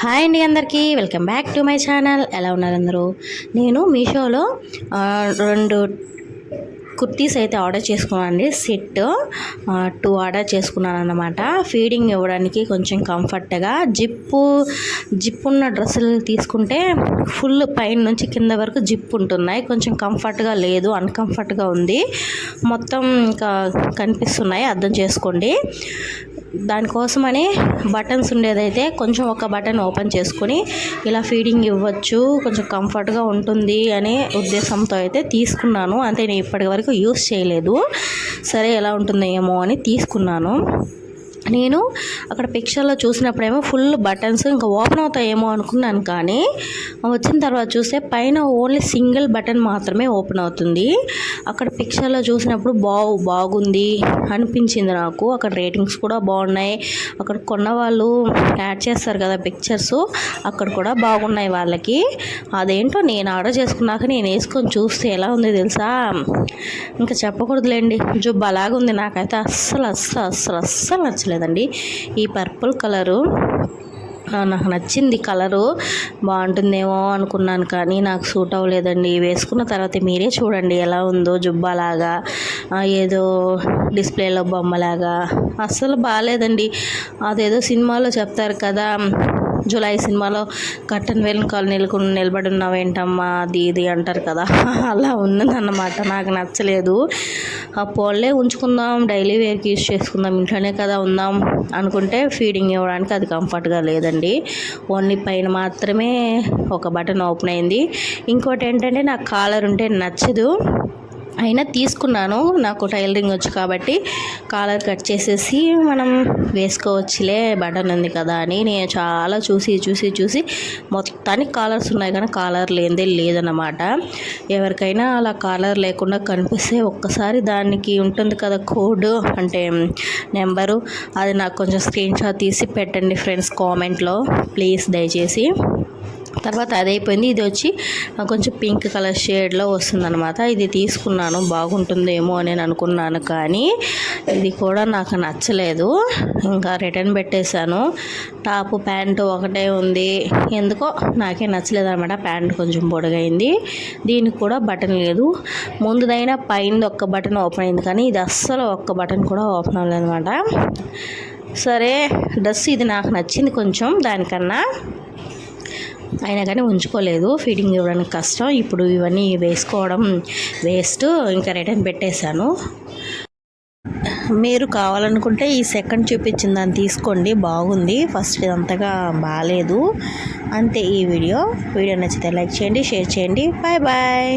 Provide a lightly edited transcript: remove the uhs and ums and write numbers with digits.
Hi అండి, అందరికీ welcome back to my channel. ఎలా ఉన్నారు అందరూ? నేను మీషోలో 2 కుర్తీస్ అయితే ఆర్డర్ చేసుకున్నాను అండి. సెట్ 2 ఆర్డర్ చేసుకున్నాను అన్నమాట. ఫీడింగ్ ఇవ్వడానికి కొంచెం కంఫర్ట్గా జిప్పు ఉన్న డ్రెస్సులు తీసుకుంటే ఫుల్ పైన నుంచి కింద వరకు జిప్ ఉంటున్నాయి. కొంచెం కంఫర్ట్గా లేదు, అన్కంఫర్ట్గా ఉంది. మొత్తం ఇంకా కనిపిస్తున్నాయి, అర్థం చేసుకోండి. దానికోసమని బటన్స్ ఉండేదైతే కొంచెం ఒక బటన్ ఓపెన్ చేసుకొని ఇలా ఫీడింగ్ ఇవ్వచ్చు, కొంచెం కంఫర్ట్గా ఉంటుంది అనే ఉద్దేశంతో అయితే తీసుకున్నాను. అంతే, నేను ఇప్పటి వరకు యూస్ చేయలేదు. సరే ఎలా ఉంటుందో ఏమో అని తీసుకున్నాను. నేను అక్కడ పిక్చర్లో చూసినప్పుడేమో ఫుల్ బటన్స్ ఇంకా ఓపెన్ అవుతాయేమో అనుకున్నాను, కానీ వచ్చిన తర్వాత చూస్తే పైన ఓన్లీ సింగిల్ బటన్ మాత్రమే ఓపెన్ అవుతుంది. అక్కడ పిక్చర్లో చూసినప్పుడు బాగుంది అనిపించింది నాకు. అక్కడ రేటింగ్స్ కూడా బాగున్నాయి. అక్కడ కొన్న వాళ్ళు యాడ్ చేస్తారు కదా పిక్చర్స్, అక్కడ కూడా బాగున్నాయి వాళ్ళకి. అదేంటో నేను ఆర్డర్ చేసుకున్నాక నేను వేసుకొని చూస్తే ఎలా ఉంది తెలుసా? ఇంకా చెప్పకూడదులేండి, జుబ్బు అలాగుంది. నాకైతే అస్సలు నచ్చలేదండి. ఈ పర్పుల్ కలరు నాకు నచ్చింది. కలరు బాగుంటుందేమో అనుకున్నాను, కానీ నాకు సూట్ అవ్వలేదండి. వేసుకున్న తర్వాత మీరే చూడండి ఎలా ఉందో. జుబ్బాలాగా ఏదో డిస్ప్లేలో బొమ్మలాగా అస్సలు బాగాలేదండి. అదేదో సినిమాలో చెప్తారు కదా, జులై సినిమాలో కట్టన్ వేలిన కాలు నిలబడి ఉన్నావేంటమ్మా అది ఇది అంటారు కదా, అలా ఉన్నదన్నమాట. నాకు నచ్చలేదు. పోన్లే ఉంచుకుందాం, డైలీ వేర్కి యూజ్ చేసుకుందాం, ఇంట్లోనే కదా ఉందాం అనుకుంటే ఫీడింగ్ ఇవ్వడానికి అది కంఫర్ట్గా లేదండి. ఓన్లీ పైన మాత్రమే ఒక బటన్ ఓపెన్ అయింది. ఇంకోటి ఏంటంటే నాకు కాలర్ ఉంటే నచ్చదు, అయినా తీసుకున్నాను. నాకు టైలరింగ్ వచ్చు కాబట్టి కాలర్ కట్ చేసేసి మనం వేసుకోవచ్చులే, బటన్ ఉంది కదా అని నేను చాలా చూసి మొత్తానికి కాలర్స్ ఉన్నాయి, కానీ కాలర్ లేనిదే లేదన్నమాట. ఎవరికైనా అలా కాలర్ లేకుండా కనిపిస్తే ఒక్కసారి దానికి ఉంటుంది కదా కోడ్, అంటే నెంబరు, అది నాకు కొంచెం స్క్రీన్ షాట్ తీసి పెట్టండి ఫ్రెండ్స్ కామెంట్లో ప్లీజ్, దయచేసి. తర్వాత అది అయిపోయింది. ఇది వచ్చి కొంచెం పింక్ కలర్ షేడ్లో వస్తుందన్నమాట. ఇది తీసుకున్నాను, బాగుంటుందేమో అని అనుకున్నాను, కానీ ఇది కూడా నాకు నచ్చలేదు. ఇంకా రిటర్న్ పెట్టేశాను. టాపు ప్యాంటు ఒకటే ఉంది, ఎందుకో నాకే నచ్చలేదు అనమాట. ప్యాంట్ కొంచెం పొడగైంది, దీనికి కూడా బటన్ లేదు. ముందుదైనా పైన ఒక్క బటన్ ఓపెన్ అయింది, కానీ ఇది అస్సలు ఒక్క బటన్ కూడా ఓపెన్ అవ్వలేదు అనమాట. సరే, డ్రెస్ ఇది నాకు నచ్చింది కొంచెం దానికన్నా, అయినా కానీ ఉంచుకోలేదు. ఫీడింగ్ ఇవ్వడానికి కష్టం. ఇప్పుడు ఇవన్నీ వేసుకోవడం వేస్ట్, ఇంకా రిటర్న్ పెట్టేశాను. మీరు కావాలనుకుంటే ఈ సెకండ్ చూపించిన దాన్ని తీసుకోండి, బాగుంది. ఫస్ట్ ఇది అంతగా బాగాలేదు. అంతే ఈ వీడియో నచ్చితే లైక్ చేయండి, షేర్ చేయండి. Bye bye.